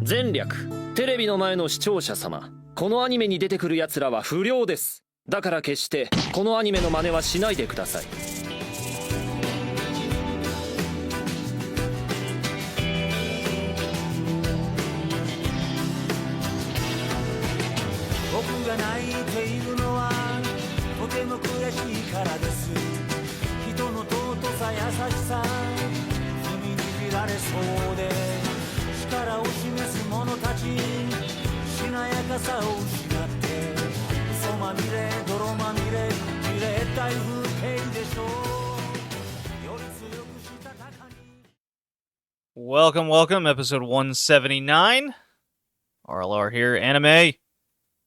前略、テレビの前の視聴者様、このアニメに出てくる奴らは不良です。だから決してこのアニメの真似はしないでください。僕が泣いているのはとても悔しいからです。人の尊さ優しさ踏みにじられそうで、力を示す者たちしなやかさを失って、嘘まみれ泥まみれじれったい風景でしょう。より強くしたたかに。 Welcome, episode 179. RLR here, anime,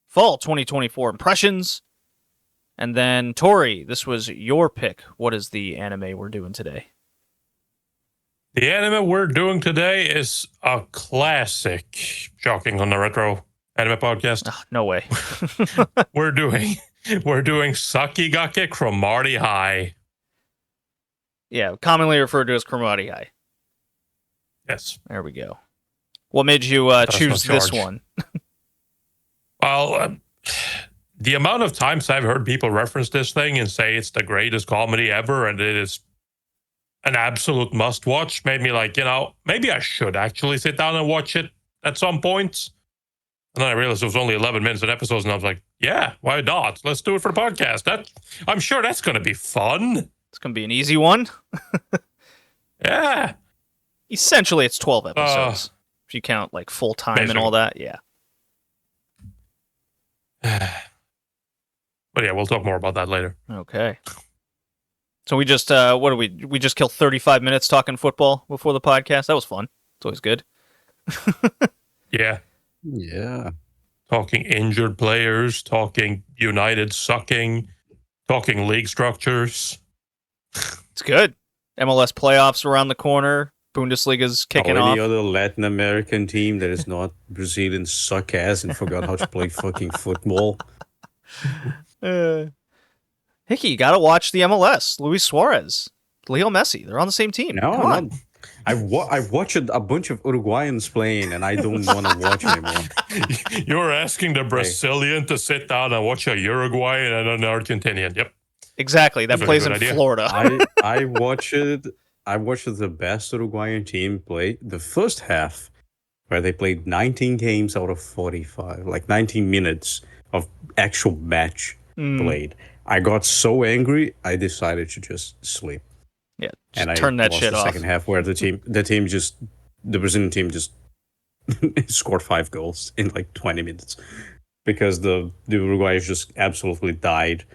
fall 2024 impressions. And then, Tori, this was your pick. What is the anime we're doing today? The anime we're doing today is a classic. Shocking on the Retro Anime Podcast. Oh, no way. We're doing Sakigake Cromartie High. Yeah, commonly referred to as Cromartie High. Yes. There we go. What made you choose this one? Well, the amount of times I've heard people reference this thing and say it's the greatest comedy ever and it is an absolute must-watch made me like, maybe I should actually sit down and watch it at some point. And then I realized it was only 11 minutes an episode, and I was like, yeah, why not? Let's do it for the podcast. I'm sure that's going to be fun. It's going to be an easy one. Yeah. Essentially, it's 12 episodes. If you count, like, full-time and all that, yeah. But yeah, we'll talk more about that later. Okay. So we just, we just killed 35 minutes talking football before the podcast. That was fun. It's always good. Yeah. Yeah. Talking injured players, talking United sucking, talking league structures. It's good. MLS playoffs around the corner. Bundesliga's kicking off. Any other Latin American team that is not Brazilian suck ass and forgot how to play fucking football. Hickey, you gotta watch the MLS. Luis Suarez, Leo Messi, they're on the same team. No, Come on. I watched a bunch of Uruguayans playing, and I don't want to watch anymore. You're asking the Brazilian to sit down and watch a Uruguayan and an Argentinian. Yep. Exactly. That That's a plays good in idea. Florida. I watched the best Uruguayan team play the first half, where they played 19 games out of 45, like 19 minutes of actual match played. I got so angry, I decided to just sleep. Yeah, And I turn that watched shit the off. second half where the Brazilian team just scored 5 goals in like 20 minutes because the Uruguayans just absolutely died.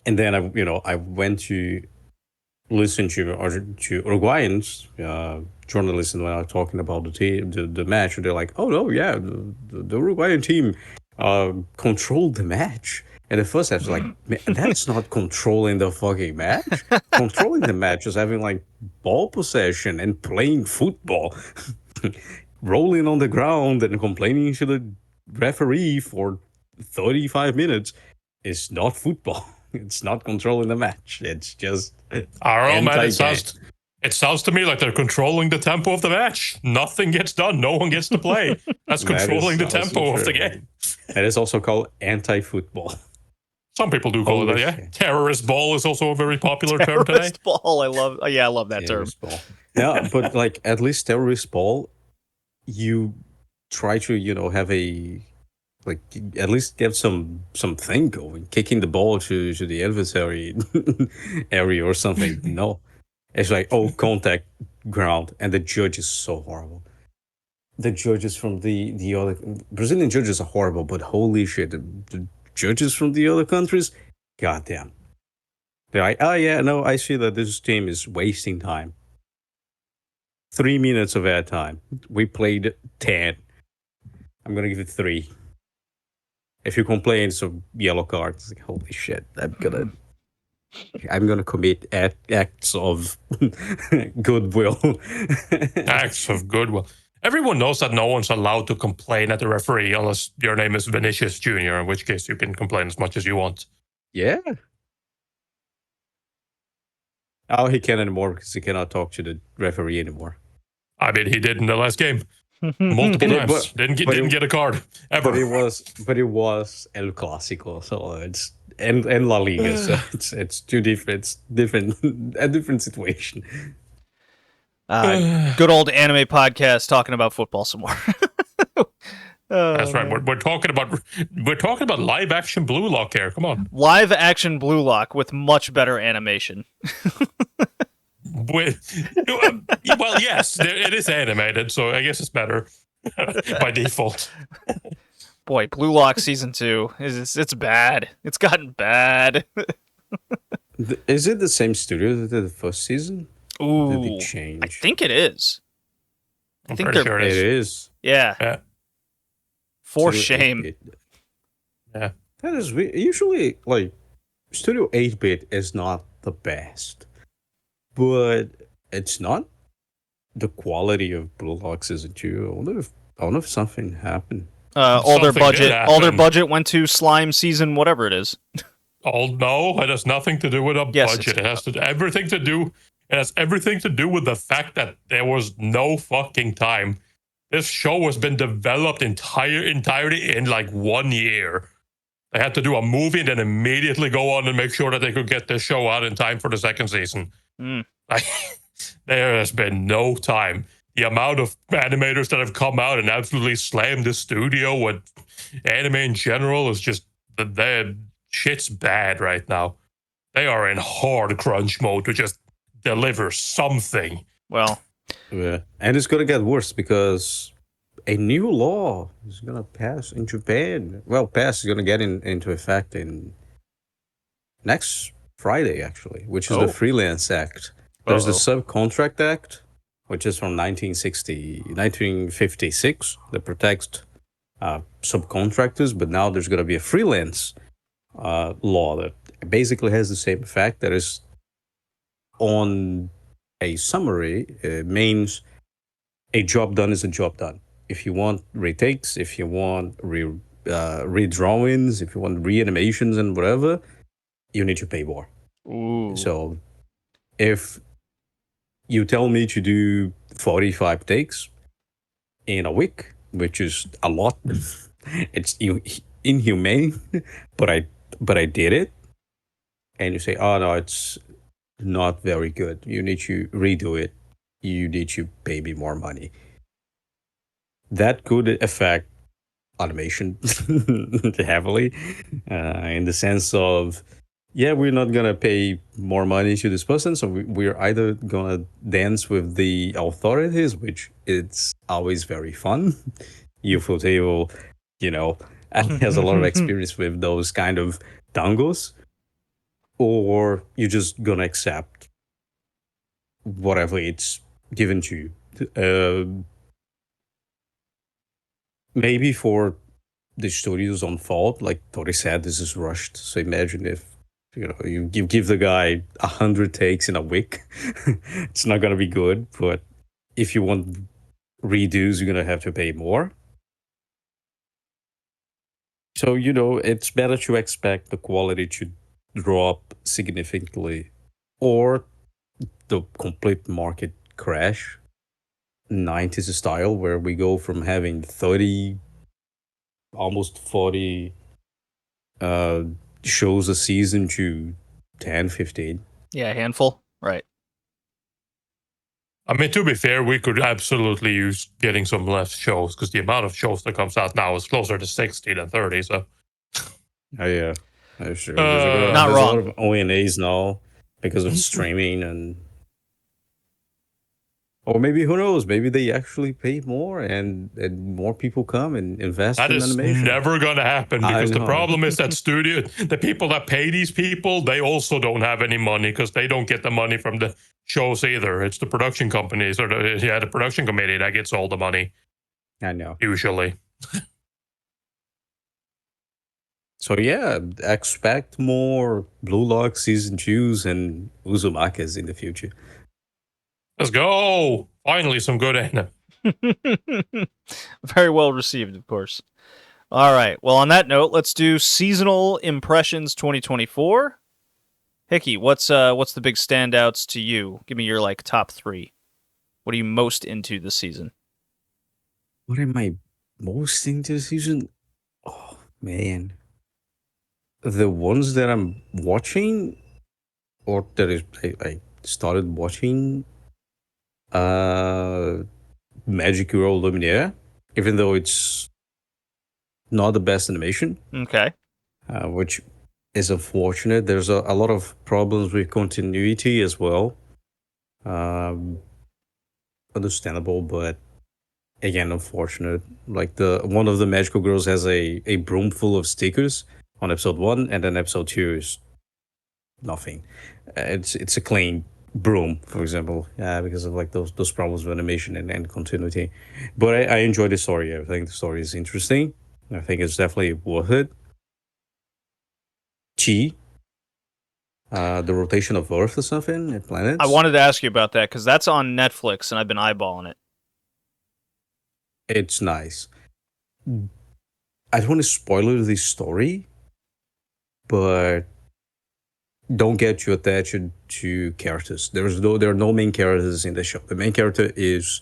And then I went to listen to Uruguayans journalists, and when I was talking about the team, the match, they're like, "Oh no, yeah, the Uruguayan team controlled the match." And at first I was like, man, that's not controlling the fucking match. Controlling the match is having like ball possession and playing football. Rolling on the ground and complaining to the referee for 35 minutes is not football. It's not controlling the match. It's just I don't know, man. It sounds to me like they're controlling the tempo of the match. Nothing gets done. No one gets to play. That's controlling the tempo of the game. That is also called anti-football. Some people do call it that, yeah. Shit. Terrorist ball is also a very popular term today. Terrorist ball. I love that term. Ball. Yeah, but like at least terrorist ball, you try to have at least get something going, kicking the ball to the adversary area or something. No, it's like contact ground, and the judge is so horrible. The judges from the other Brazilian judges are horrible, but holy shit, the judges from the other countries, goddamn, they're like, oh yeah, no, I see that this team is wasting time. 3 minutes of air time. We played 10. I'm gonna give it 3. If you complain, it's a yellow card. It's like, holy shit, I'm gonna commit acts of goodwill. Acts of goodwill. Everyone knows that no one's allowed to complain at the referee unless your name is Vinicius Jr., in which case you can complain as much as you want. Yeah. Oh, he can't anymore because he cannot talk to the referee anymore. I mean, he did in the last game. multiple And it times. wa- Didn't get a card ever. but it was El Clásico, so it's and La Liga, so it's two different, it's different, a different situation. Good old anime podcast talking about football some more. That's right. We're talking about live action Blue Lock here. Come on. Live action Blue Lock with much better animation. Well, yes, it is animated, so I guess it's better by default. Boy, Blue Lock season 2 it's bad. It's gotten bad. Is it the same studio that did the first season? Ooh, Did they change? I think it is. I'm think pretty they're- sure It it is. is. Yeah, Yeah. for Studio shame. 8-bit. Yeah. That is usually like Studio 8-bit is not the best, but it's not the quality of Blue Lock Season 2. I wonder if something happened. All their Something did happen. budget went to Slime season, whatever it is. Oh no, it has nothing to do with a Yes, budget. It has everything to do with the fact that there was no fucking time. This show has been developed entirely in like 1 year. They had to do a movie and then immediately go on and make sure that they could get this show out in time for the second season. Mm. There has been no time. The amount of animators that have come out and absolutely slammed the studio with anime in general is just their shit's bad right now. They are in hard crunch mode to just deliver something. Well, Yeah. And it's gonna get worse because a new law is gonna pass in Japan. Well, pass is gonna get into effect in next Friday, actually, which is Oh. the Freelance Act. There's the Uh-oh. Subcontract Act, which is from 1956, that protects subcontractors. But now there's gonna be a freelance law that basically has the same effect. That is, on a summary, means a job done is a job done. If you want retakes, if you want redrawings, if you want reanimations and whatever, you need to pay more. ooh. So if you tell me to do 45 takes in a week, which is a lot, it's inhumane, but I did it, and you say, oh no, it's not very good, you need to redo it, you need to pay me more money. That could affect animation heavily, in the sense of, yeah, we're not gonna pay more money to this person, so we're either gonna dance with the authorities, which it's always very fun. Ufotable, has a lot of experience with those kind of tangos, or you're just gonna accept whatever it's given to you. Maybe for the studio's own fault, like Tori said, this is rushed. So imagine if you give the guy 100 takes in a week, it's not gonna be good. But if you want redos, you're gonna have to pay more. So it's better to expect the quality to drop significantly, or the complete market crash, 90s style, where we go from having 30, almost 40 shows a season to 10, 15. Yeah, a handful. Right. I mean, to be fair, we could absolutely use getting some less shows because the amount of shows that comes out now is closer to 60 than 30. So, Oh yeah, sure. Not there's wrong. a lot of ONAs now because of streaming, or maybe, who knows, maybe they actually pay more and more people come and invest that in is animation. never going to happen I because the know. problem is that the people that pay these people, they also don't have any money because they don't get the money from the shows either. It's the production companies or the production committee that gets all the money I know. usually. So yeah, expect more Blue Lock season 2s and Uzumakas in the future. Let's go! Finally, some good anime. Very well received, of course. All right. Well, on that note, let's do seasonal impressions 2024. Hickey, what's the big standouts to you? Give me your top 3. What are you most into this season? What am I most into this season? Oh man, the ones that I'm watching, or that is I started watching, uh, Magic Hero Luminaire, even though it's not the best animation, Okay. which is unfortunate. There's a lot of problems with continuity as well. Um, Understandable, but again, unfortunate. Like the one of the magical girls has a broom full of stickers on episode 1, and then episode 2 is nothing. It's a clean broom, for example, because of like those problems with animation and continuity. But I enjoy the story. I think the story is interesting. I think it's definitely worth it. Chi, the rotation of Earth or something and planets. I wanted to ask you about that because that's on Netflix and I've been eyeballing it. It's nice. I don't want to spoiler the story, but don't get too attached to characters. There are no main characters in the show. The main character is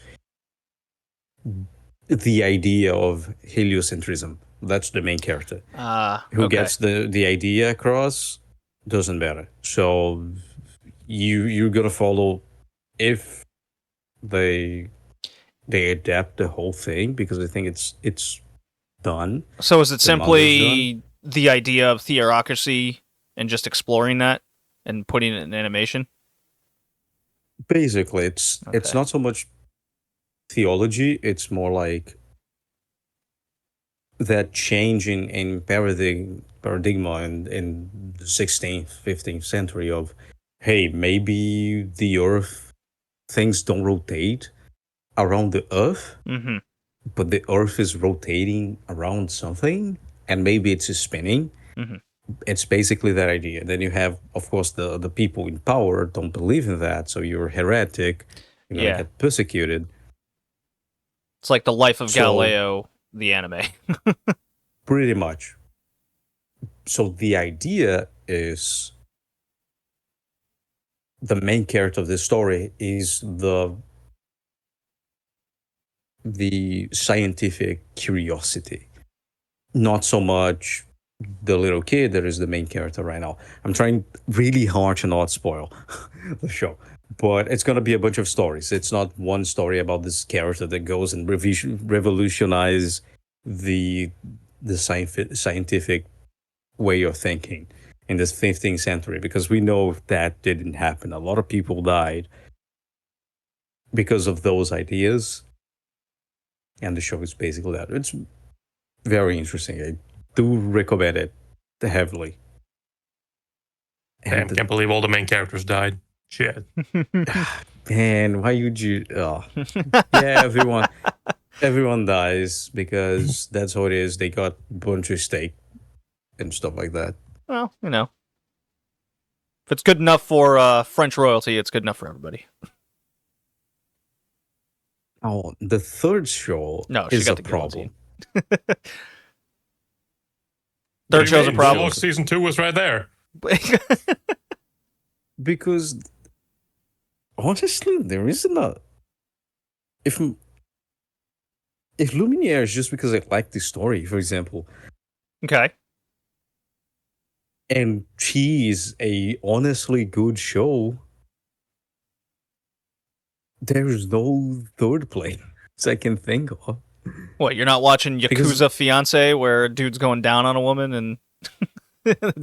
the idea of heliocentrism. That's the main character. Who Okay. gets the idea across doesn't matter. So you're gonna follow if they adapt the whole thing, because I think it's done. So is it The manga's simply the idea of theocracy and just exploring that and putting it in animation? Basically, it's Okay. not so much theology. It's more like that change in paradigma in the 16th 15th century of, hey, maybe the earth, things don't rotate around the earth, Mm-hmm. but the earth is rotating around something, and maybe it's spinning. Mm-hmm. It's basically that idea. Then you have, of course, the people in power don't believe in that, so you're heretic, you're gonna Yeah. get persecuted. It's like the life of So- Galileo, the anime. Pretty much. So the idea is, the main character of this story is the scientific curiosity, not so much the little kid that is the main character right now. I'm trying really hard to not spoil the show, but it's going to be a bunch of stories. It's not one story about this character that goes and revolutionize the scientific way of thinking in the 15th century, because we know that didn't happen. A lot of people died because of those ideas, and the show is basically that. It's very interesting. I do recommend it heavily. Damn, And can't believe all the main characters died. Shit. man, why would you? Oh. Yeah, everyone dies because that's how it is. They got a bunch of stake and stuff like that. Well, you know. If it's good enough for French royalty, it's good enough for everybody. Oh, the third show No, she is got a the good problem. Third show's a problem. Warlock season 2 was right there. Because honestly, there isn't a. If Luminaire is just because I like the story, for example, Okay. and she is a honestly good show, there is no third place I can think of. What, you're not watching Yakuza Because- Fiance where a dude's going down on a woman and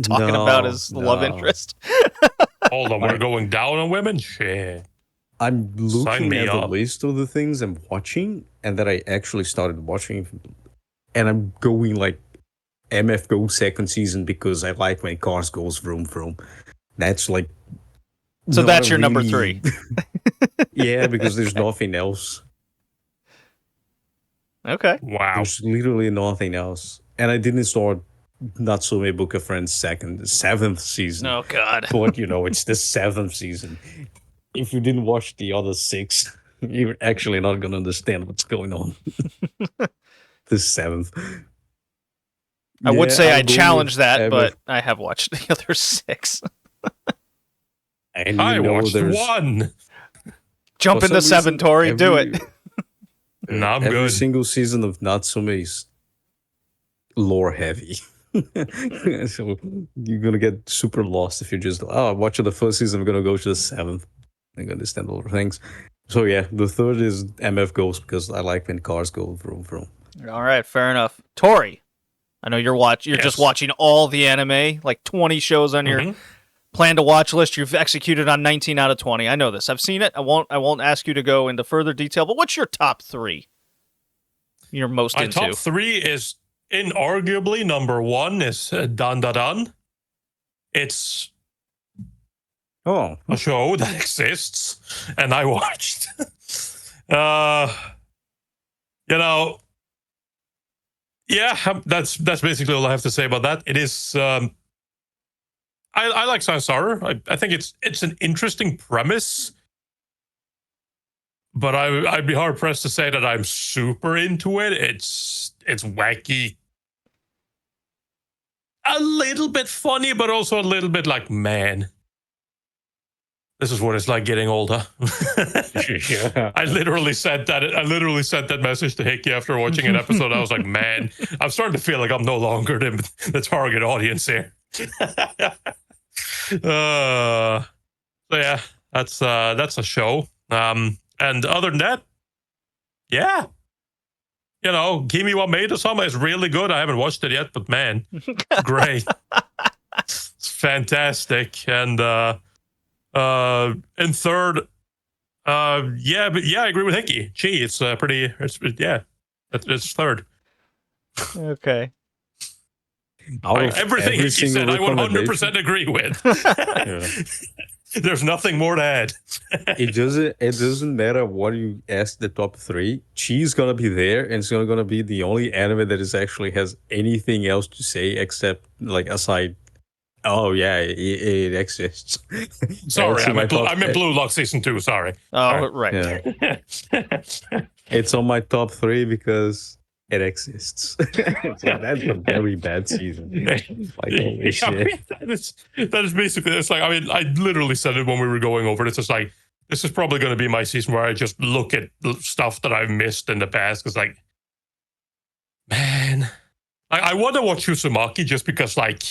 talking about his love No. interest? Hold on, we're going down on women? Shit. I'm looking me at the up. list of the things I'm watching and that I actually started watching, and I'm going like MF Go second season because I like when cars goes vroom vroom. That's like. So not that's a your number really- 3. Yeah, because there's nothing else. Okay. Wow. There's literally nothing else. And I didn't start Natsume Book of Friends seventh season. Oh, God. But it's the 7th season. If you didn't watch the other 6, you're actually not gonna understand what's going on. The 7th. I would say I I'll go challenge with that, MF but I have watched the other 6. And I watched there's 1. Jump for into some 7, reason, Tori. Do it. No, I'm Every good. single season of Natsume is lore heavy. So you're gonna get super lost if you're just watching the first season. I'm gonna go to the seventh. I understand all the things. So yeah, the third is MF Ghost because I like when cars go vroom vroom. All right, fair enough. Tori, I know you're just Yes. watching all the anime, like 20 shows on your Mhm. plan to watch list. You've executed on 19 out of 20. I know this. I've seen it. I won't ask you to go into further detail, but what's your top 3 you're most My into? top 3 is inarguably number 1 is Dan Da Dan. It's Oh, a show that exists, and I watched. Yeah, that's basically all I have to say about that. It is. I like Science Horror. I think it's an interesting premise, but I'd be hard pressed to say that I'm super into it. It's wacky, a little bit funny, but also a little bit like, man, this is what it's like getting older. yeah. I literally sent that message to Hickey after watching an episode. I was like, man, I'm starting to feel like I'm no longer the target audience here. So yeah, that's a show. And other than that, yeah, Kimi wa Maid-sama is really good. I haven't watched it yet, but man, it's great. It's fantastic. And third, I agree with Hickey. Gee, it's it's third. Okay. Everything Hickey said, I 100% agree with. There's nothing more to add. It doesn't matter what you ask the top 3. She's gonna be there, and it's gonna be the only anime that actually has anything else to say except like aside. Oh yeah, it exists. Sorry, It's I in my meant Blue Lock Season 2, sorry. Oh, right. Yeah. It's on my top 3 because it exists. So that's a very bad season. Like, holy shit. That is basically, it's like, I mean, I literally said it when we were going over it. It's just like, this is probably going to be my season where I just look at stuff that I've missed in the past. Because, like, man, I want to watch Uzumaki just because, like,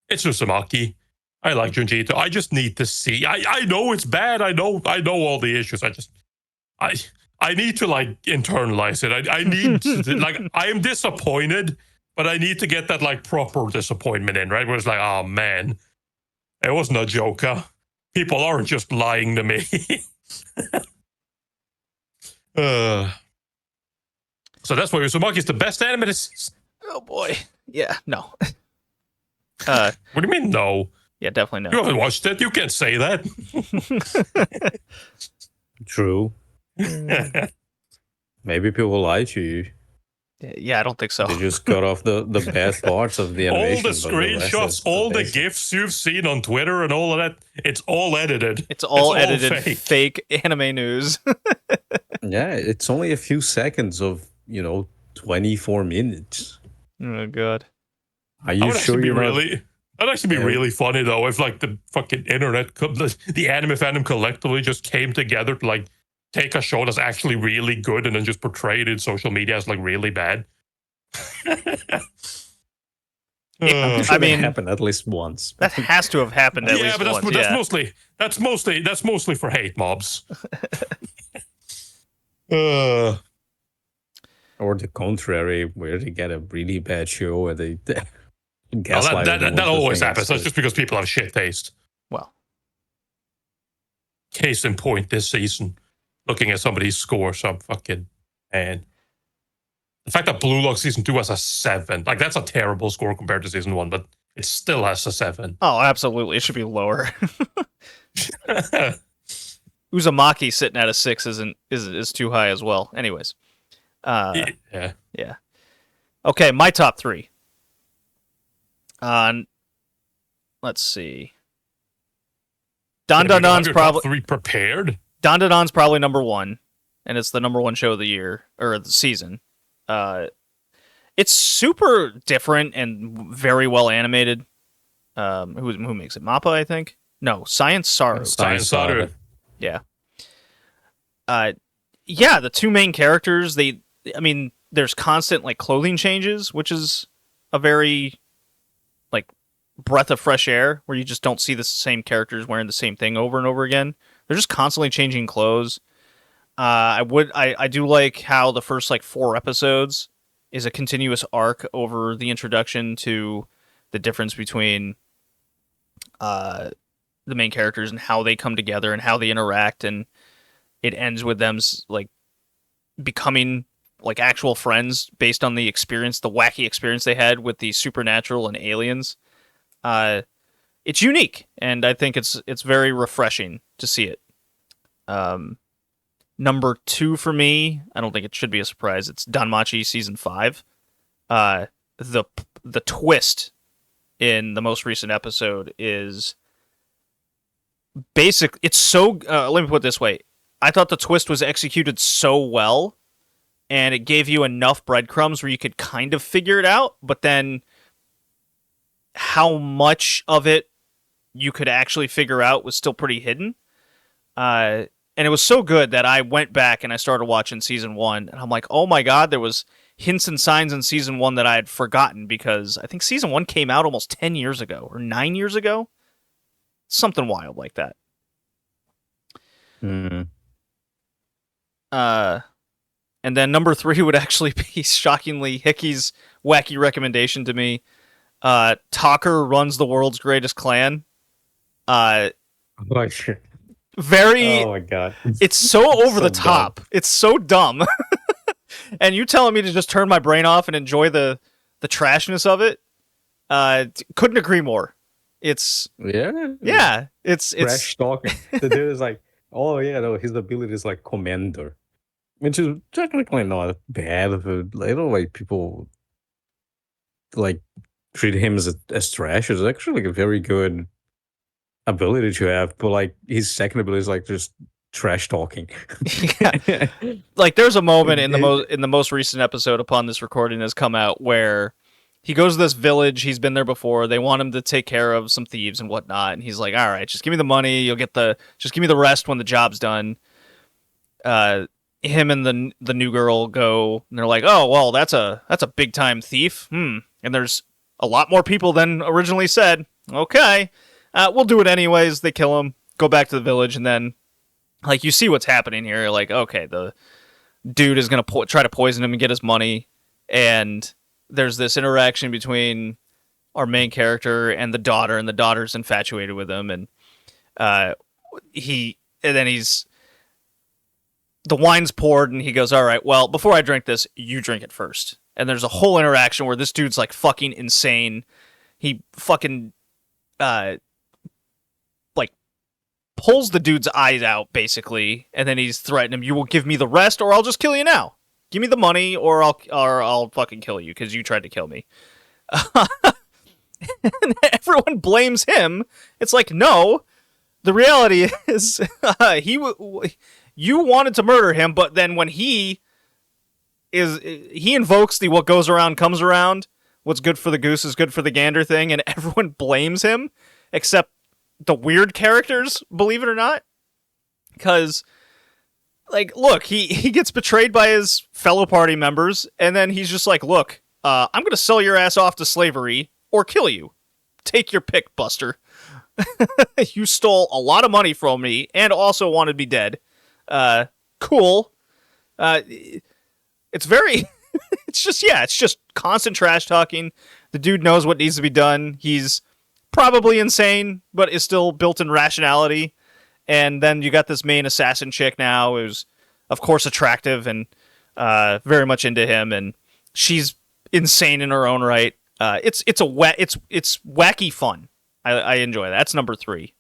it's Uzumaki. I like Junji Ito. I just need to see. I know it's bad. I know all the issues. I need to like internalize it. I need to, like, I am disappointed, but I need to get that like proper disappointment in, right? Where it's like, oh man, it wasn't a joke. Huh? People aren't just lying to me. So that's why Uzumaki is the best anime this season. Oh boy. Yeah. No. What do you mean no? Yeah, definitely You no. haven't watched it. You can't say that. True. Maybe people lie to you. Yeah, I don't think so. They just cut off the bad parts of the All animation. the but rest screenshots, is all the basic. GIFs you've seen on Twitter and all of that, it's all edited. It's all edited fake. fake anime news. Yeah, it's only a few seconds of 24 minutes. Oh god. Are you sure you're not? That'd actually be Yeah. really funny though if like the fucking internet, the anime fandom collectively just came together to like take a show that's actually really good and then just portray it in social media as like really bad. I'm sure I that mean, happened at least once. That has to have happened at least but once. that's mostly for hate mobs. Or the contrary, where they get a really bad show and they No, gaslight that everyone to always think happens. it's That's just because people have shit taste. Well, Case in point this season, looking at somebody's score, some fucking man. The fact that Blue Lock season 2 has a 7, like that's a terrible score compared to season 1, but it still has a 7. oh, absolutely. It should be lower. Uzumaki sitting at a 6 is too high as well. Anyways. Yeah. Yeah. Okay, my top 3. Let's see. Dandan's probably 3 prepared. Dandan's probably number 1, and it's the number 1 show of the year or the season. It's super different and very well animated. Who makes it? Mappa, I think. No, Science Saru. Science Saru. Yeah. yeah, the two main characters, there's constant like clothing changes, which is a very like breath of fresh air where you just don't see the same characters wearing the same thing over and over again. They're just constantly changing clothes. I do like how the first like 4 episodes is a continuous arc over the introduction to the difference between the main characters and how they come together and how they interact, and it ends with them like becoming like actual friends based on the wacky experience they had with the supernatural and aliens. It's unique, and I think it's very refreshing to see it. Number 2 for me, I don't think it should be a surprise. It's Danmachi season 5. The twist in the most recent episode is basic. It's so. Let me put it this way. I thought the twist was executed so well, and it gave you enough breadcrumbs where you could kind of figure it out, but then how much of it you could actually figure out was still pretty hidden. And it was so good that I went back and I started watching season 1, and I'm like, oh my god, there was hints and signs in season 1 that I had forgotten, because I think season 1 came out almost 10 years ago, or 9 years ago. Something wild like that. Mm. And then number 3 would actually be, shockingly, Hickey's wacky recommendation to me. Talker runs the world's greatest clan. Oh, shit. Very. Oh my god. It's so over the dumb. top. It's so dumb. And you telling me to just turn my brain off and enjoy the trashness of it? Couldn't agree more. It's it's Trash talking. The dude is like, oh yeah, no, his ability is like commander, which is technically not bad. But I don't like people like treat him as trash. It's actually like a very good ability to have, but like his second ability is like just trash talking. Yeah. Like there's a moment in the most recent episode upon this recording has come out where he goes to this village. He's been there before. They want him to take care of some thieves and whatnot, and he's like, all right, just give me the money, just give me the rest when the job's done. Him and the new girl go, and they're like, oh well, that's a big time thief. And there's a lot more people than originally said. Okay, we'll do it anyways. They kill him, go back to the village, and then like you see what's happening here. You're like, okay, the dude is gonna try to poison him and get his money, and there's this interaction between our main character and the daughter's infatuated with him, and the wine's poured, and he goes, all right, well, before I drink this, you drink it first. And there's a whole interaction where this dude's like fucking insane. He fucking like pulls the dude's eyes out, basically, and then he's threatening him, you will give me the rest or I'll just kill you now. Give me the money or I'll fucking kill you because you tried to kill me. And everyone blames him. It's like, no, the reality is you wanted to murder him, but then when he invokes the what goes around comes around, what's good for the goose is good for the gander thing, and everyone blames him except the weird characters, believe it or not. Because like, look, he gets betrayed by his fellow party members, and then he's just like, look, I'm going to sell your ass off to slavery or kill you. Take your pick, Buster. You stole a lot of money from me and also wanted me dead. Cool. It's very... it's just constant trash talking. The dude knows what needs to be done. He's probably insane, but is still built in rationality. And then you got this main assassin chick now, who's, of course, attractive and very much into him, and she's insane in her own right. It's wacky fun. I enjoy that. That's number 3.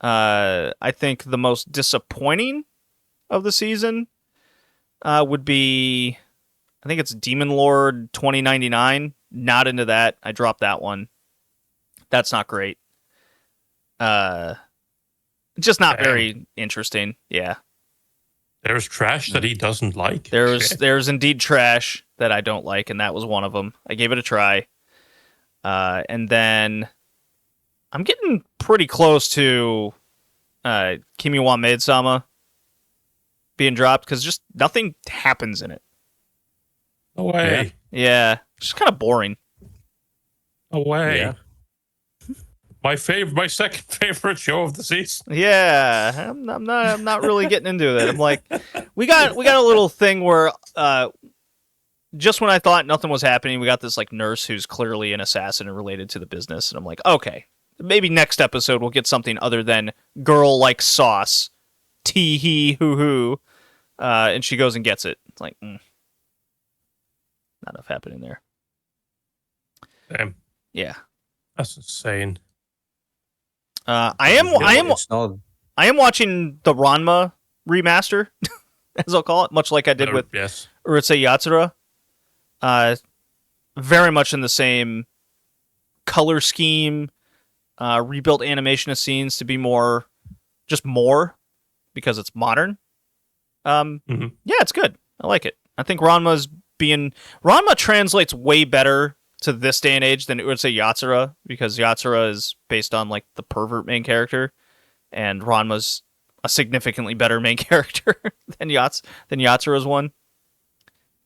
I think the most disappointing of the season would be, I think it's Demon Lord 2099. Not into that. I dropped that one. That's not great. Just not very interesting. Yeah. There's trash that he doesn't like. There's indeed trash that I don't like, and that was one of them. I gave it a try. And then I'm getting pretty close to Kimi wa Maid-sama. being dropped because just nothing happens in it. No way. Yeah, it's just kind of boring. No way. Yeah. My second favorite show of the season. Yeah, I'm not really getting into it. I'm like, we got a little thing where just when I thought nothing was happening, we got this like nurse who's clearly an assassin and related to the business, and I'm like, okay, maybe next episode we'll get something other than girl like sauce, tee hee hoo hoo, and she goes and gets it. It's like, not enough happening there. Damn, Yeah, that's insane. I It's not. am watching the Ranma remaster, as I'll call it, much like I did with Yes. Urusei Yatsura. Very much in the same color scheme, rebuilt animation of scenes to be more because it's modern. Yeah, it's good. I like it. I think Ranma translates way better to this day and age than Urusei Yatsura, because Yatsura is based on like the pervert main character, and Ranma's a significantly better main character than Yatsura's one.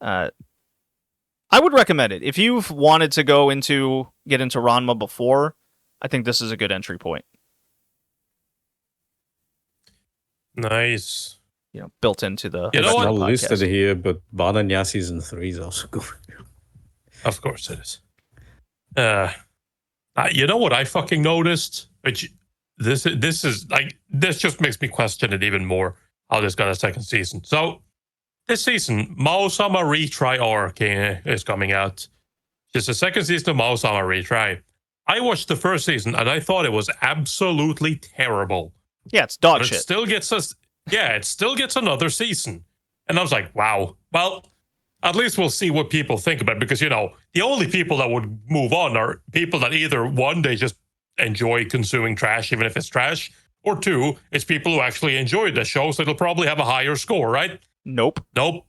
I would recommend it. If you've wanted to get into Ranma before, I think this is a good entry point. Nice. Built into the You know what? Not podcast. listed here, but Bananya season 3 is also good. Of course it is. You know what I fucking noticed? Which this is like, this just makes me question it even more, how this got a second season. So this season, Mao-sama Retry Arc is coming out. Just a second season of Mao-sama Retry. I watched the first season and I thought it was absolutely terrible. Yeah, it's dog But shit. it still gets us. Yeah, it still gets another season. And I was like, wow. Well, at least we'll see what people think about it, because, the only people that would move on are people that either, one, they just enjoy consuming trash, even if it's trash, or two, it's people who actually enjoyed the show, so it'll probably have a higher score, right? Nope. Nope.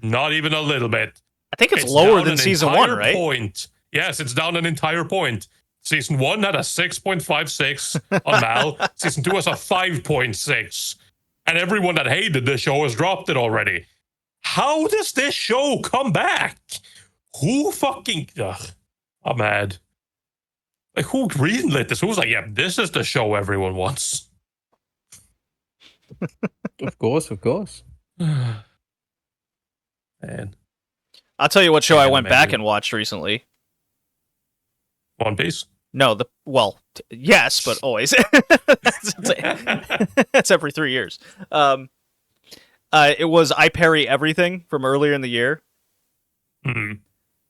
Not even a little bit. I think it's lower down than an season 1, entire right? Point. Yes, it's down an entire point. Season 1 had a 6.56 on Mal. Season 2 has a 5.6. And everyone that hated the show has dropped it already. How does this show come back? Who fucking... Ugh, I'm mad. Like, who greenlit this? Who's like, yeah, this is the show everyone wants? Of course. Man. I'll tell you what show I went Anime. back and watched recently. One Piece? No, yes, but always. It's every 3 years. It was I Parry Everything from earlier in the year.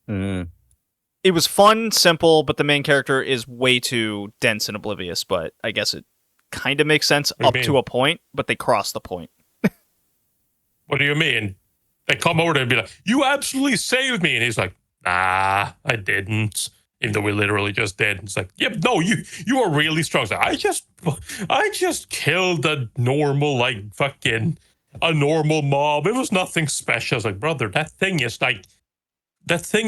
It was fun, simple, but the main character is way too dense and oblivious, but I guess it kind of makes sense What up do you to mean? a point, but they cross the point. What do you mean? They come over to him and be like, you absolutely saved me. And he's like, nah, I didn't. Even though we literally just did. It's like, yeah, no, you are really strong. It's like, I just killed a normal, a normal mob. It was nothing special. It's like, brother, that thing is like as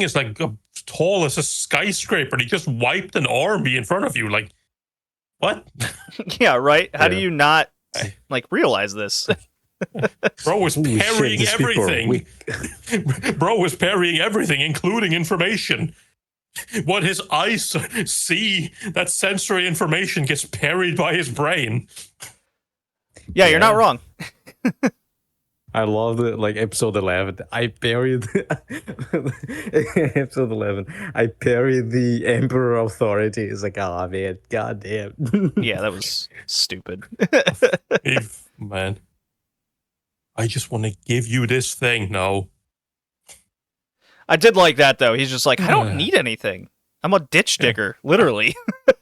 tall as a skyscraper. And he just wiped an army in front of you. Like, what? Yeah, right? How do Yeah. you not realize this? Bro was Holy shit, parrying these people are everything. weak. Bro was parrying everything, including information. What his eyes see, that sensory information gets parried by his brain. Yeah, you're not wrong. I love it. Like episode 11, I parried episode 11. I parried the Emperor Authority. It's like, oh man, goddamn. Yeah, that was stupid. Man, I just want to give you this thing. No. I did like that, though. He's just like, I don't need anything. I'm a ditch digger, literally.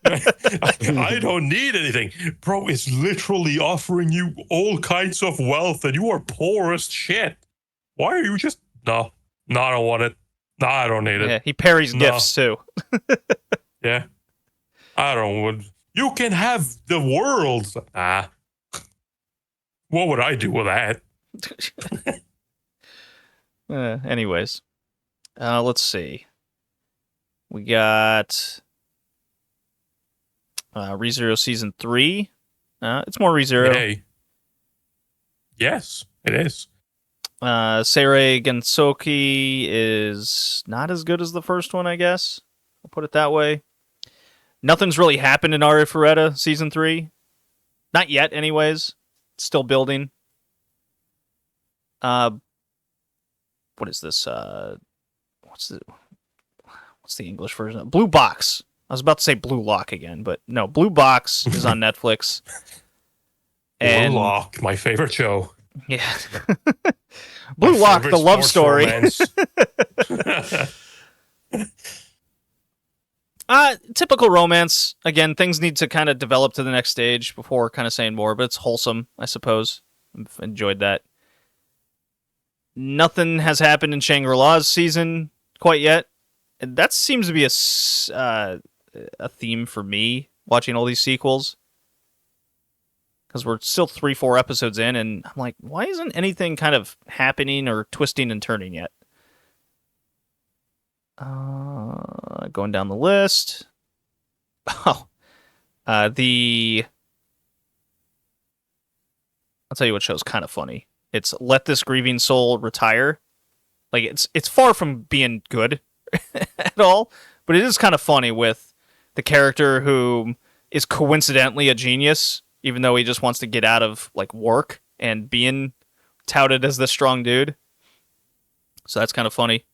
I don't need anything. Bro is literally offering you all kinds of wealth and you are poor as shit. Why are you just... No, I don't want it. No, I don't need it. Yeah, he parries No. gifts, too. Yeah. I don't want... You can have the world. What would I do with that? Anyways. Let's see. We got ReZero Season 3. It's more ReZero. Hey. Yes. It is. Seirei Gensoki is not as good as the first one, I guess. I'll put it that way. Nothing's really happened in Arifureta Season 3. Not yet, anyways. It's still building. What is this? What's the English version? Blue Box. I was about to say Blue Lock again, but no. Blue Box is on Netflix. Blue Lock, my favorite show. Yeah. Blue Lock, the love story. Typical romance. Again, things need to kind of develop to the next stage before kind of saying more, but it's wholesome, I suppose. I've enjoyed that. Nothing has happened in Shangri-La's season quite yet. And that seems to be a theme for me watching all these sequels. Because we're still 3-4 episodes in, and I'm like, why isn't anything kind of happening or twisting and turning yet? Going down the list. Oh. I'll tell you what show's kind of funny. It's Let This Grieving Soul Retire. Like, it's far from being good at all, but it is kind of funny with the character who is coincidentally a genius, even though he just wants to get out of like work and being touted as the strong dude. So that's kind of funny.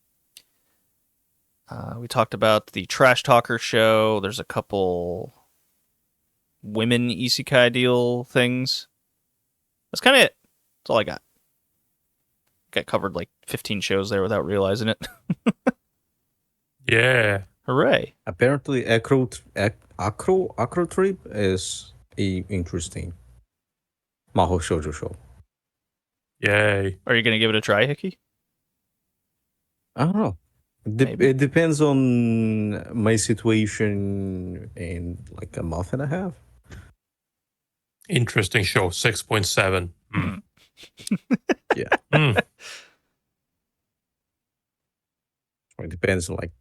We talked about the Trash Talker show. There's a couple women isekai deal things. That's kind of it. That's all I got. Got covered like 15 shows there without realizing it. Yeah. Hooray. Apparently, Acro Trip is a interesting Mahou Shoujo show. Yay. Are you going to give it a try, Hickey? I don't know. It depends on my situation in like a month and a half. Interesting show. 6.7. Mm. Yeah. Mm. It depends on like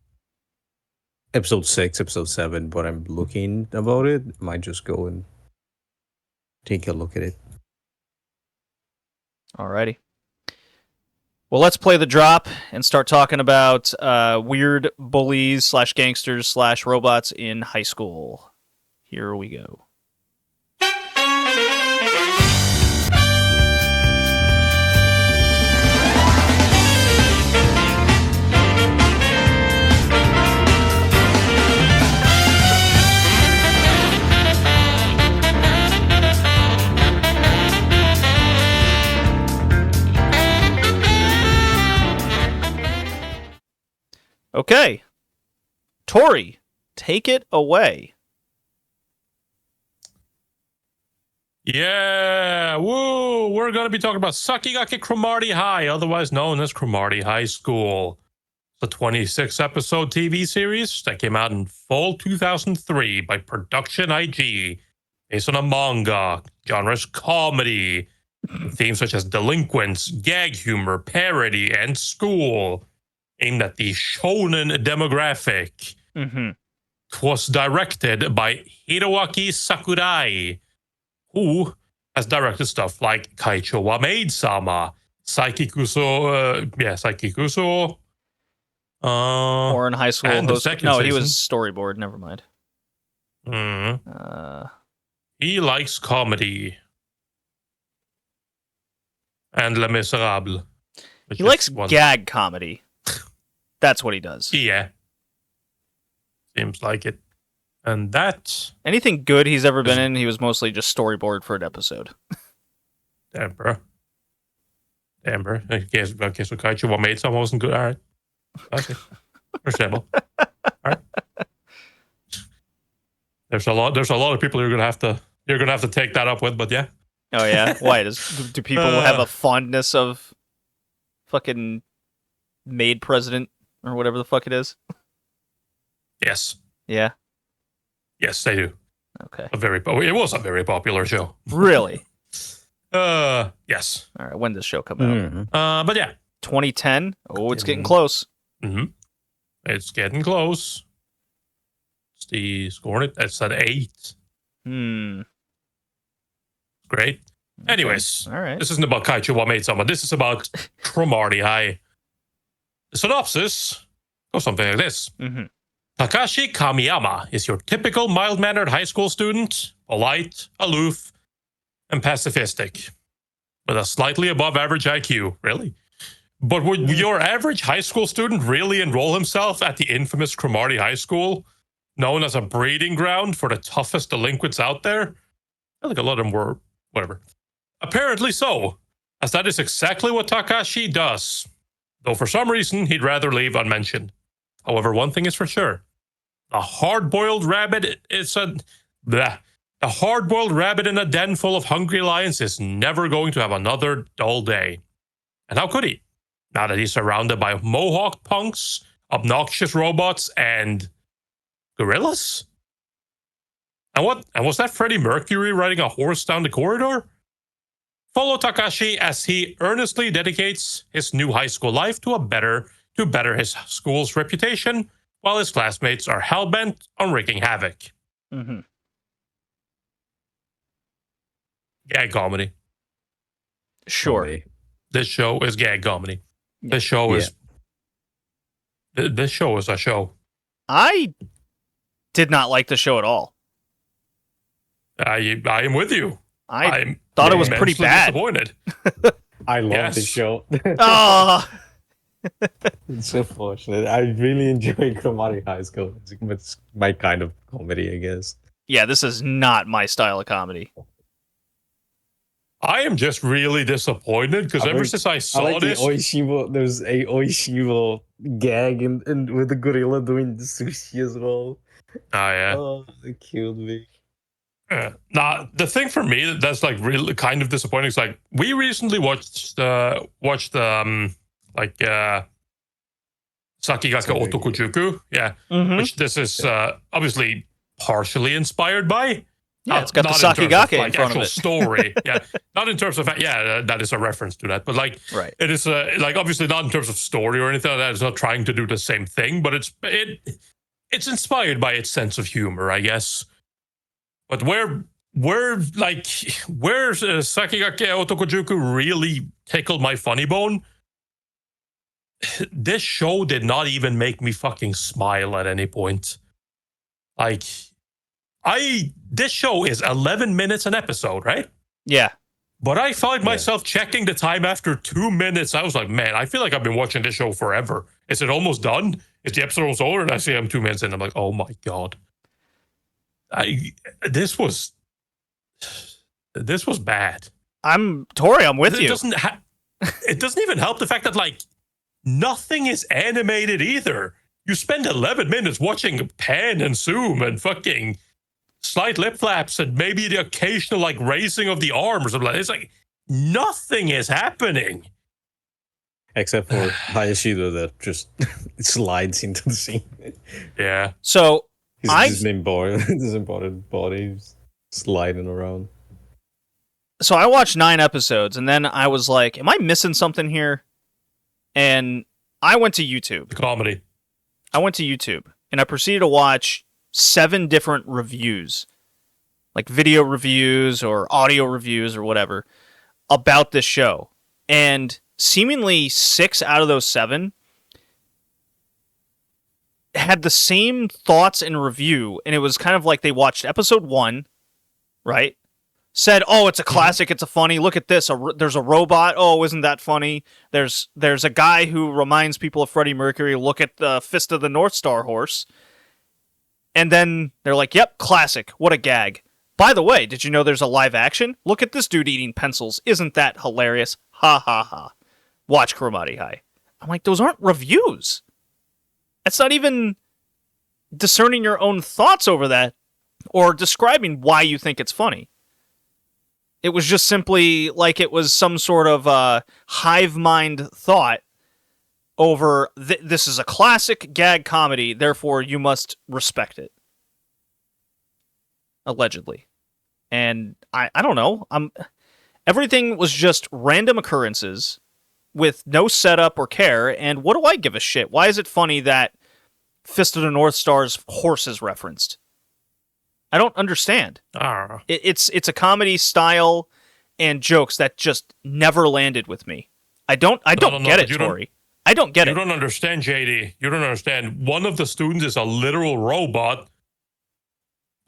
episode 6, episode 7, what I'm looking about it. I might just go and take a look at it. Alrighty. Well, let's play the drop and start talking about weird bullies / gangsters / robots in high school. Here we go. Okay. Tori, take it away. Yeah. Woo. We're going to be talking about Sakigake Cromartie High, otherwise known as Cromartie High School. It's a 26-episode TV series that came out in fall 2003 by Production IG, based on a manga, genres comedy, themes such as delinquents, gag humor, parody, and school, aimed at the shonen demographic. Mm-hmm. It was directed by Hiroaki Sakurai, who has directed stuff like Kaicho wa Maid-sama, Saikikuso, Saikikuso. Or in high school. And the second no, he season. was storyboard. Never mind. He likes comedy. And Les Miserables. He likes gag comedy. That's what he does. Yeah. Seems like it. And that... Anything good he's ever been in, he was mostly just storyboard for an episode. Damn, bro. I guess Kaicho wa Maid-sama wasn't good. All right. Okay. Understandable. All right. There's a lot of people you're gonna have to take that up with, but yeah. Oh yeah? Why? Do people have a fondness of fucking Maid President or whatever the fuck it is? Yes. Yeah. Yes, they do. Okay. It was a very popular show. Really? Yes. All right. When does the show come out? Mm-hmm. But yeah. 2010. Oh, it's getting close. Mm-hmm. It's getting close. It's the score. It's at 8. Hmm. Great. Anyways, All right. this isn't about Kaiju wa Maid-sama. This is about Cromartie High. The synopsis goes something like this. Mm-hmm. Takashi Kamiyama is your typical mild-mannered high school student, polite, aloof, and pacifistic, with a slightly above-average IQ. Really? But would your average high school student really enroll himself at the infamous Cromartie High School, known as a breeding ground for the toughest delinquents out there? I think a lot of them were, whatever. Apparently so, as that is exactly what Takashi does, though for some reason he'd rather leave unmentioned. However, one thing is for sure. A hard-boiled rabbit is a... Bleh. A hard-boiled rabbit in a den full of hungry lions is never going to have another dull day. And how could he? Now that he's surrounded by mohawk punks, obnoxious robots, and... gorillas? And what? And was that Freddie Mercury riding a horse down the corridor? Follow Takashi as he earnestly dedicates his new high school life to better his school's reputation, while his classmates are hell-bent on wreaking havoc. Mm-hmm. Gag comedy. Sure. Comedy. This show is gag comedy. Yeah. This show is... This show is a show. I did not like the show at all. I am with you. I thought it was pretty immensely bad. Disappointed. I love Yes. the show. Oh, It's unfortunate. I really enjoy Cromartie High School. It's my kind of comedy, I guess. yeah, this is not my style of comedy. I am just really disappointed because I ever like- since I I saw like this, the Oishinbo. There's a Oishinbo gag and with the gorilla doing the sushi as well. yeah. Oh, it killed me. Nah, the thing for me that's like really kind of disappointing is like we recently watched Sakigake Otokujuku, yeah, Mm-hmm. which this is obviously partially inspired by. Yeah, it's got the not in terms of, Sakigake in like, front of actual it. story, yeah, not in terms of that is a reference to that, but like Right. it is like obviously not in terms of story or anything like that. It's not trying to do the same thing, but it's inspired by its sense of humor, I guess. But where Sakigake Otokujuku really tickled my funny bone, this show did not even make me fucking smile at any point. Like, this show is 11 minutes an episode, right? Yeah. But I found myself checking the time after 2 minutes. I was like, man, I feel like I've been watching this show forever. Is it almost done? Is the episode almost over? And I see I'm 2 minutes in. I'm like, oh my God. This was bad. I'm with It you. doesn't it doesn't even help the fact that like nothing is animated either. You spend 11 minutes watching pan and zoom and fucking slight lip flaps and maybe the occasional like raising of the arm or something like that. It's like nothing is happening. Except for Hayashido that just slides into the scene. Yeah. So His important body sliding around. so I watched 9 episodes, and then I was like, am I missing something here? And I went to YouTube. The comedy. And I proceeded to watch 7 different reviews, like video reviews or audio reviews or whatever, about this show. And seemingly 6 out of those 7 had the same thoughts and review, and it was kind of like they watched episode 1, right? Said, "Oh, it's a classic. It's a funny. Look at this. There's a robot. Oh, isn't that funny? There's a guy who reminds people of Freddie Mercury. Look at the Fist of the North Star horse." And then they're like, "Yep, classic. What a gag. By the way, did you know there's a live action? Look at this dude eating pencils. Isn't that hilarious? Ha ha ha. Watch Cromartie High." I'm like, those aren't reviews. That's not even discerning your own thoughts over that or describing why you think it's funny. It was just simply like it was some sort of hive mind thought over this is a classic gag comedy, therefore you must respect it. Allegedly. And I don't know. Everything was just random occurrences with no setup or care, and what do I give a shit? Why is it funny that Fist of the North Star's horse is referenced? I don't understand. I don't know. It's a comedy style, and jokes that just never landed with me. I don't get it, Tori. I don't get it. You don't understand, JD. You don't understand. One of the students is a literal robot,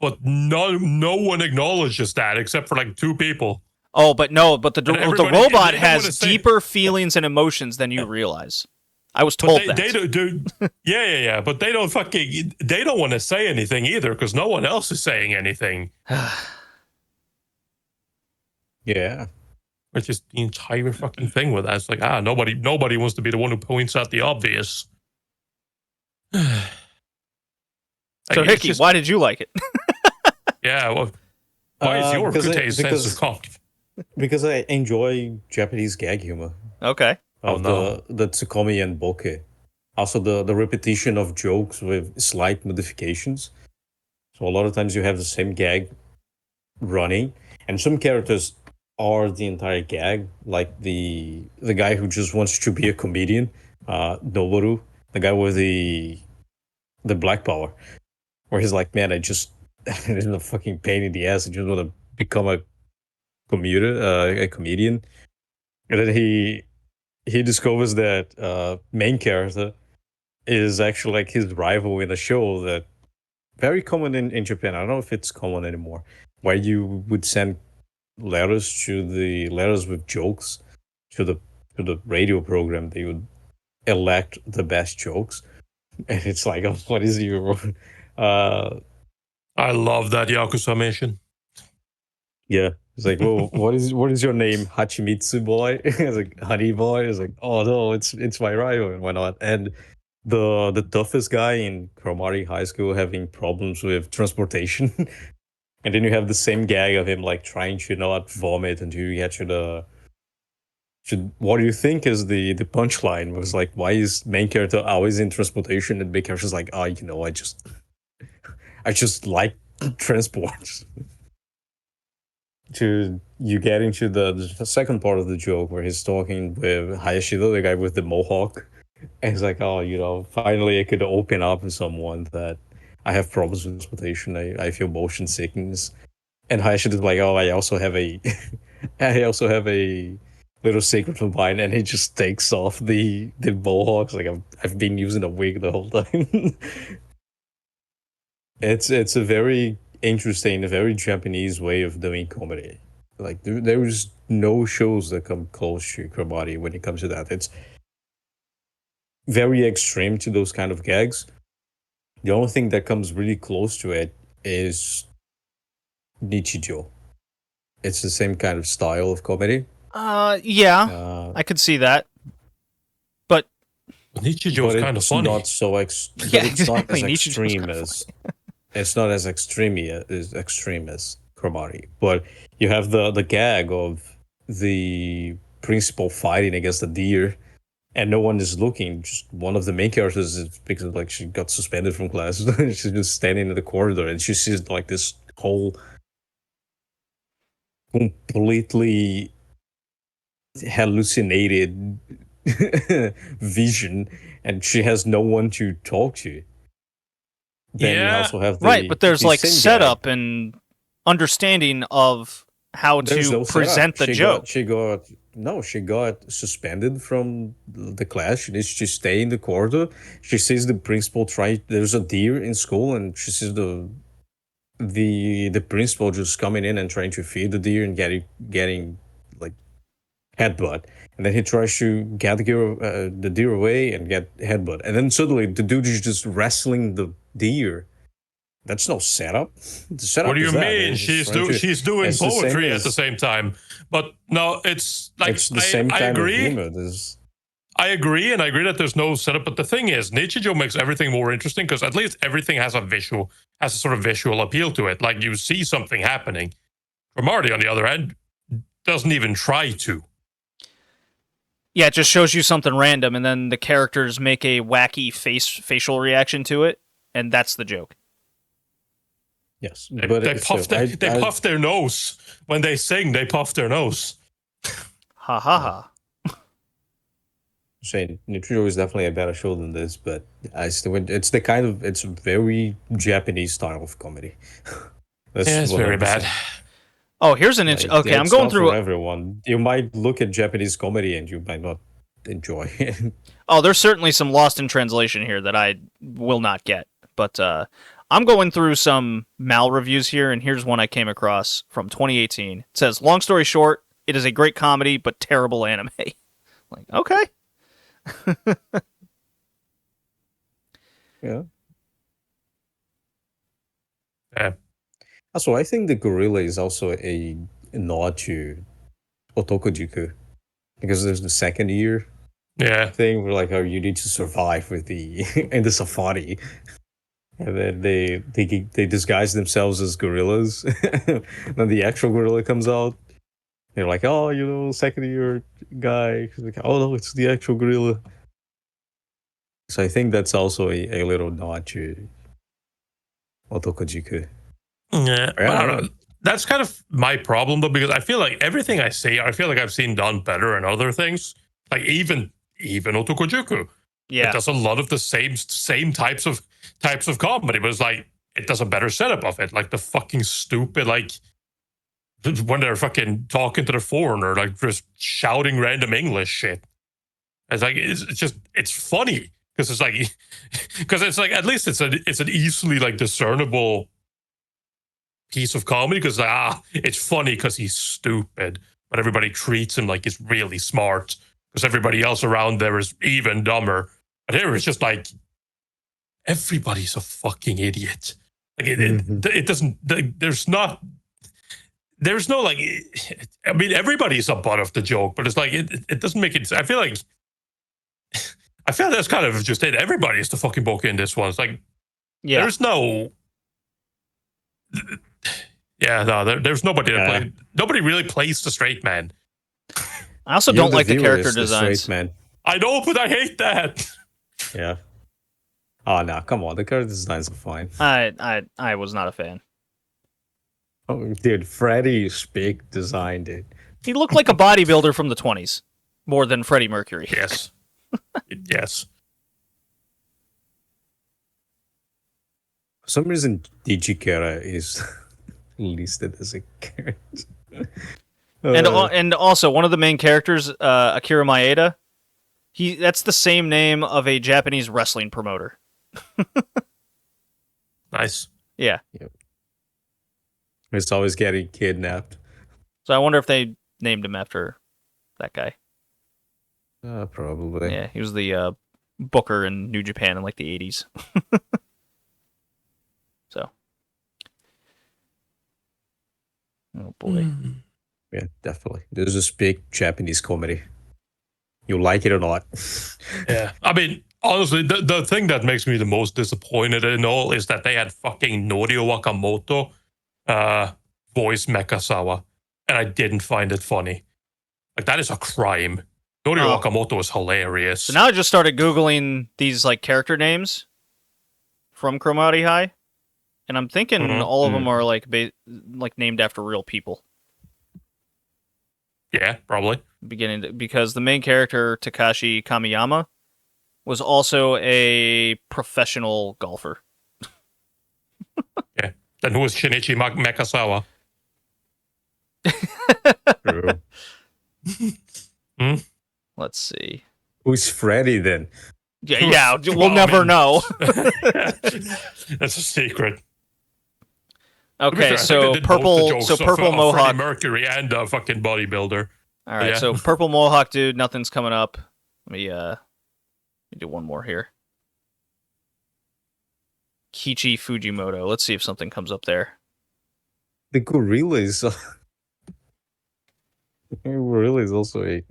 but no one acknowledges that except for like 2 people. Oh, but the robot has say, deeper feelings and emotions than you realize. I was told that. They do. Yeah. But they don't want to say anything either because no one else is saying anything. Yeah. Which is the entire fucking thing with that. It's like, nobody wants to be the one who points out the obvious. So, Hickey, why did you like it? Yeah, well, why is your taste sense of comedy? Because I enjoy Japanese gag humor. Okay. Of the Tsukomi and Bokeh. Also the repetition of jokes with slight modifications. So a lot of times you have the same gag running, and some characters are the entire gag, like the guy who just wants to be a comedian, Noboru, the guy with the black power, where he's like, man, it's a fucking pain in the ass. I just want to become a comedian, and then he discovers that main character is actually like his rival in a show that very common in Japan. I don't know if it's common anymore, where you would send letters with jokes to the radio program. They would elect the best jokes, and it's like, oh, what is your I love that Yakuza mission. Yeah, it's like, well, what is your name? Hachimitsu boy? It's like Honey boy. It's like, oh no, it's my rival and whatnot. And the toughest guy in Kromari High School having problems with transportation. And then you have the same gag of him like trying to not vomit until you get to the. What do you think is the punchline? Was like, why is main character always in transportation and big character's like, oh, I just like transport. To you get into the second part of the joke where he's talking with Hayashido, the guy with the mohawk, and he's like, oh, finally I could open up to someone that I have problems with transportation. I feel motion sickness. And Hayashido's like, oh, I also have a little secret of mine, and he just takes off the mohawks. Like, I've been using a wig the whole time. It's a very interesting, a very Japanese way of doing comedy. Like, there is no shows that come close to Kromari when it comes to that. It's very extreme to those kind of gags. The only thing that comes really close to it is Nichijou. It's the same kind of style of comedy. Yeah, I could see that. But Nichijou is kind of funny. Not so it's not as extreme as it's not as extreme as Kromari. But you have the gag of the principal fighting against the deer, and no one is looking. Just one of the main characters is because like she got suspended from class. She's just standing in the corridor and she sees like this whole completely hallucinated vision, and she has no one to talk to. Then you also have but there's like setup and understanding of how to present the joke. She got suspended from the class. She needs to stay in the corridor. She sees the principal there's a deer in school, and she sees the principal just coming in and trying to feed the deer and getting like headbutt. And then he tries to get the deer away and get headbutt. And then suddenly the dude is just wrestling the deer. That's no setup. The setup. What do you mean? She's doing poetry at the same time. But no, it's like it's the same kind of humor. I agree, and I agree that there's no setup. But the thing is, Nichijou makes everything more interesting because at least everything has a sort of visual appeal to it. Like you see something happening. Marty, on the other hand, doesn't even try to. Yeah, it just shows you something random, and then the characters make a wacky facial reaction to it, and that's the joke. Yes, they puff their nose when they sing. They puff their nose. Ha ha ha. Saying Nichijou is definitely a better show than this, but it's a very Japanese style of comedy. It's very bad. Oh, here's an okay, I'm It's going not through. for everyone. You might look at Japanese comedy and you might not enjoy it. Oh, there's certainly some lost in translation here that I will not get. But I'm going through some mal reviews here, and here's one I came across from 2018. It says, long story short, it is a great comedy, but terrible anime. Like, okay. Yeah. Yeah. Also, I think the gorilla is also a nod to Otokojuku. Because there's the second year Yeah. thing where like, oh, you need to survive with the in the safari. And then they disguise themselves as gorillas. Then the actual gorilla comes out. They're like, oh, second year guy. He's like, oh no, it's the actual gorilla. So I think that's also a little nod to Otokojiku. Yeah, but I don't know. That's kind of my problem though, because I feel like everything I see, I feel like I've seen done better in other things. Like even Otokojuku. Yeah. It does a lot of the same types of comedy, but it's like it does a better setup of it. Like the fucking stupid, like when they're fucking talking to the foreigner, like just shouting random English shit. It's like it's funny because it's like at least it's an easily like discernible piece of comedy because it's funny because he's stupid, but everybody treats him like he's really smart because everybody else around there is even dumber. But here it's just like everybody's a fucking idiot. Like it doesn't. There's no like. I mean, everybody's a butt of the joke, but it's like it doesn't make it. I feel like that's kind of just it. Everybody is the fucking book in this one. It's like there's no. Yeah, no, there's nobody that plays. Nobody really plays the straight man. I also don't like the character designs. Straight man. I know, but I hate that. Yeah. Oh no, come on. The character designs are fine. I was not a fan. Oh, dude, Freddy Speak designed it. He looked like a bodybuilder from the 20s, more than Freddie Mercury. Yes. Yes. For some reason, Digikera is listed as a character. And also, one of the main characters, Akira Maeda, that's the same name of a Japanese wrestling promoter. Nice. Yeah. Yep. It's always getting kidnapped. So I wonder if they named him after that guy. Probably. Yeah, he was the booker in New Japan in like the 80s. So. Oh boy. Yeah, definitely. This is big Japanese comedy. You like it or not. Yeah. I mean, honestly, the thing that makes me the most disappointed in all is that they had fucking Norio Wakamoto voice Mekasawa, and I didn't find it funny. Like, that is a crime. Norio Wakamoto is hilarious. So now I just started Googling these like character names from Cromartie High, and I'm thinking all of them are like named after real people. Yeah, probably. Because the main character, Takashi Kamiyama, was also a professional golfer. Yeah. Then who is Shinichi Mekasawa? True. Let's see. Who's Freddy then? Yeah, we'll never know. That's a secret. Okay, so Purple purple mohawk. Freddie Mercury and a fucking bodybuilder. All right, Yeah. so purple mohawk dude, nothing's coming up. Let me do one more here. Kichi Fujimoto. Let's see if something comes up there. The gorilla is. The gorilla is also a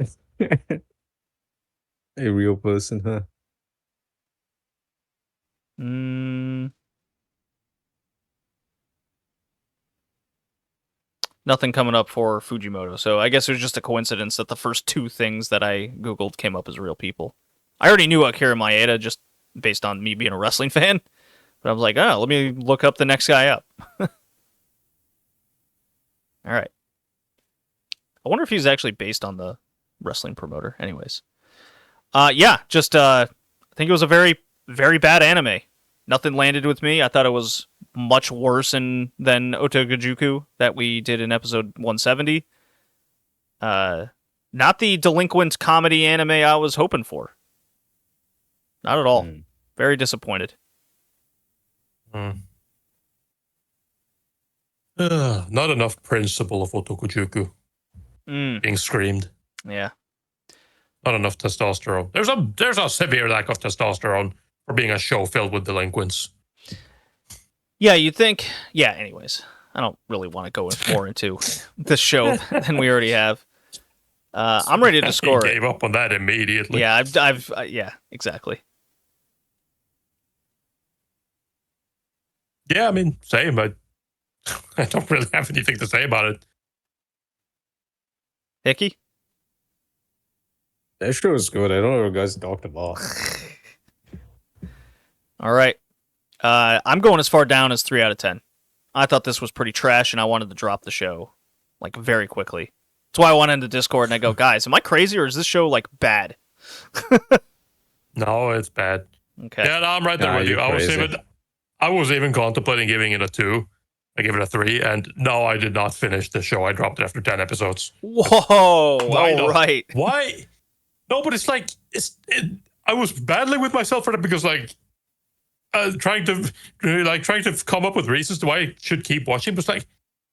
real person, huh? Nothing coming up for Fujimoto. So I guess it was just a coincidence that the first two things that I Googled came up as real people. I already knew Akira Maeda just based on me being a wrestling fan. But I was like, oh, let me look up the next guy up. All right. I wonder if he's actually based on the wrestling promoter. Anyways. Yeah, just I think it was a very, very bad anime. Nothing landed with me. I thought it was much worse than Otokojuku that we did in episode 170. Not the delinquent comedy anime I was hoping for. Not at all. Very disappointed. Not enough principle of Otokojuku being screamed. Yeah. Not enough testosterone. There's a severe lack of testosterone for being a show filled with delinquents. Yeah, you'd think. Yeah, anyways. I don't really want to go more into this show than we already have. I'm ready to score He gave up on that immediately. Yeah, yeah, exactly. Yeah, I mean, same, but I don't really have anything to say about it. Hickey? That show is good. I don't know what you guys talked about. All right. I'm going as far down as 3 out of 10. I thought this was pretty trash, and I wanted to drop the show, like, very quickly. That's why I went into Discord, and I go, guys, am I crazy, or is this show, like, bad? No, it's bad. Okay. Yeah, no, I'm right there with you. I was even contemplating giving it a 2. I gave it a 3, and no, I did not finish the show. I dropped it after 10 episodes. Whoa! All right. Why? No, but it's like I was battling with myself for that because trying to come up with reasons why I should keep watching. But it's like,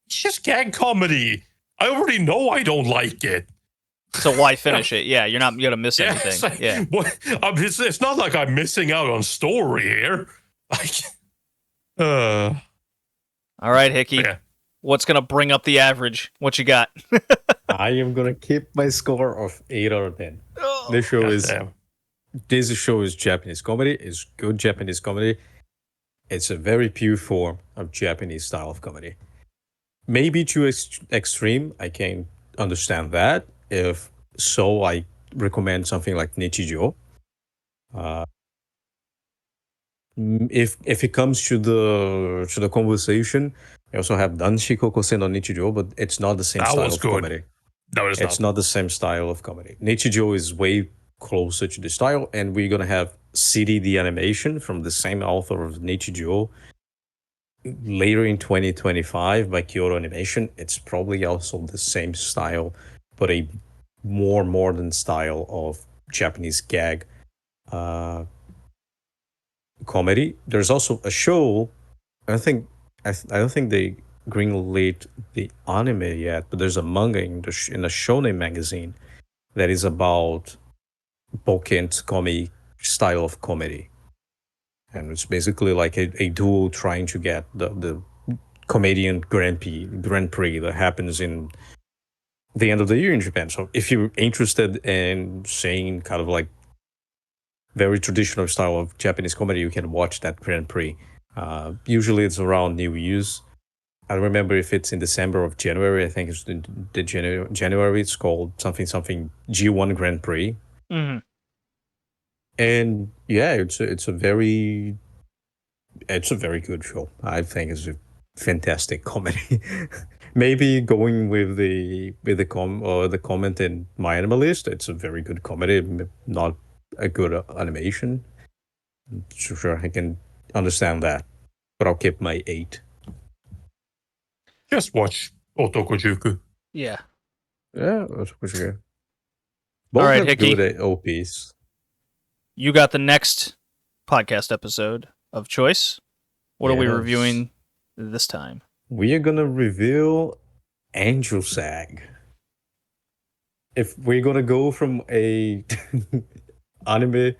it's just gag comedy. I already know I don't like it. So why finish it? Yeah, you're not gonna miss anything. It's like, yeah. It's not like I'm missing out on story here. All right, Hickey. Yeah. What's gonna bring up the average? What you got? I am gonna keep my score of 8 out of 10. This show is Japanese comedy. It's good Japanese comedy. It's a very pure form of Japanese style of comedy. Maybe too extreme. I can understand that. If so, I recommend something like Nichijou. If it comes to the conversation, I also have Danshi Kokosen no Nichijou, but it's not the same style of comedy. No, it's not the same style of comedy. Nichijou is way closer to the style, and we're gonna have City the animation from the same author of Nichijou later in 2025 by Kyoto Animation. It's probably also the same style, but a more modern style of Japanese gag comedy. There's also a show. I don't think they greenlit the anime yet, but there's a manga in a shonen magazine that is about Boken Tsukomi style of comedy, and it's basically like a duo trying to get the comedian Grand Prix that happens in the end of the year in Japan. So if you're interested in seeing kind of like very traditional style of Japanese comedy, you can watch that Grand Prix. Usually it's around New Year's. I don't remember if it's in December or January. I think it's the January. It's called something G1 Grand Prix. Mm-hmm. And yeah, it's a very good show. I think it's a fantastic comedy. Maybe going with the comment in my anime list, it's a very good comedy, not a good animation. Sure, I can understand that, but I'll keep my 8. Just watch Otokojuku. Yeah. Yeah, that's pretty good. Both all right, have Hickey. good OPs. You got the next podcast episode of choice. What are we reviewing this time? We are gonna reveal Angel Sag. If we're gonna go from a anime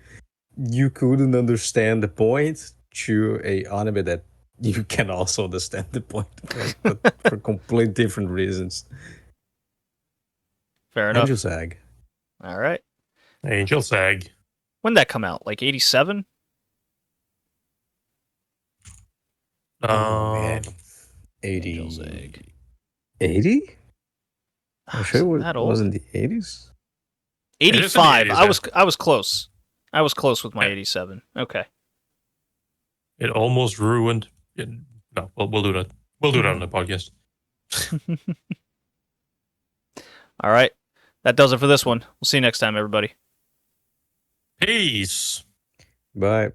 you couldn't understand the point to a anime that you can also understand the point, but for completely different reasons. Fair enough. Angel Sag. All right. Angel Sag. When did that come out? Like 87? Oh man, 80. Angel Sag. 80? I'm sure That it old? was in the 80s. 85. 80s, I was close. I was close with my 87. Okay. It almost ruined. No, we'll do that. We'll do that on the podcast. All right. That does it for this one. We'll see you next time, everybody. Peace. Bye.